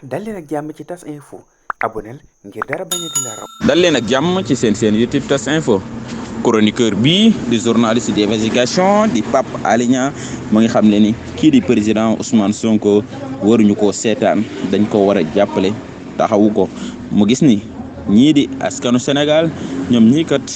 dal leen ak jàmm ci tas info aboneel ngir dara bañati la raw. dal leen ak jàmm ci seen YouTube tas info chroniqueur bi di journaliste d'investigation di Pape Alé Niang mu ngi xam ne ni kii di président Ousmane Sonko waruñu koo seetaan dañ ko war a jàppale taxawu ko mu gis ni ñii di askanu Sénégal ñoom ñii kat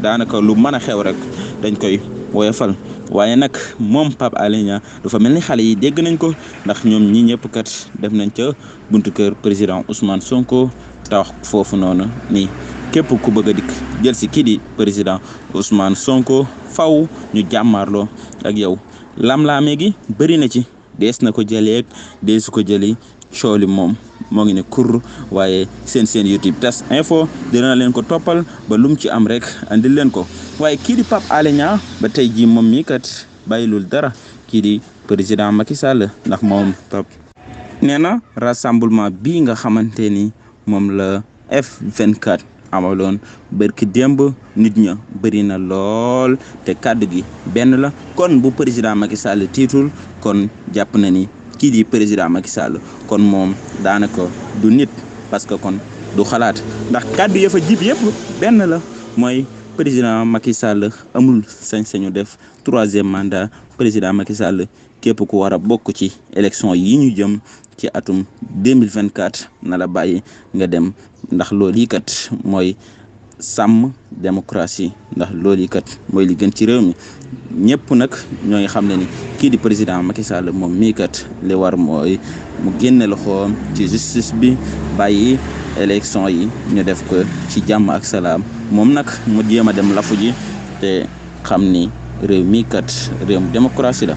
daanaka lu mën a xew rek dañ koy woyofal waaye nag moom Pape Alé Niang dafa mel ni xale yi dégg nañ ko ndax ñoom ñi ñëpp kat def nañ ca buntu kër président Ousmane Sonko tax foofu noonu nii képp ku bëgg a dikk jël si kii di président Ousmane Sonko faw ñu jàmmaarloo ak yow lam-laame gi bëri na ci dees na ko jëleeg deesu ko jëli cooli moom moo ngi ne kur waaye seen YouTube tas info dina leen ko toppal ba lum ci am rek andil leen ko waaye kii di Pape Alé Niang ba tey jii moom mii kat bàyyilul dara kii di président Macky Sall ndax moom Pape nee na rassemblement bii nga xamante ni moom la F24 amaloon bërki démb nit ña bëri na lool te kàddu gi benn la kon bu président Macky Sall tiitul kon jàpp na ni kii di président Macky Sall kon moom daanaka du nit parce que kon du xalaat ndax kàddu ya fa jib yëpp benn la mooy président Macky Sall amul sañ-sañu def 3e mandat président Macky Sall képp ku war a bokk ci élection yi ñu jëm ci atum 2024 na la bàyyi nga dem ndax loolu yi kat mooy sàmm démocratie ndax loolu yi kat mooy li gën ci réew mi ñëpp nag ñoo ngi xam ne ni kii di président Macky Sall moom mii kat li war mooy mu génne loxoom ci justice bi bàyyi élection yi ñu def ko ci jàmm ak salaam moom nag mu jéem a dem lafu ji te xam ni réew mi kat réewum démocratie la.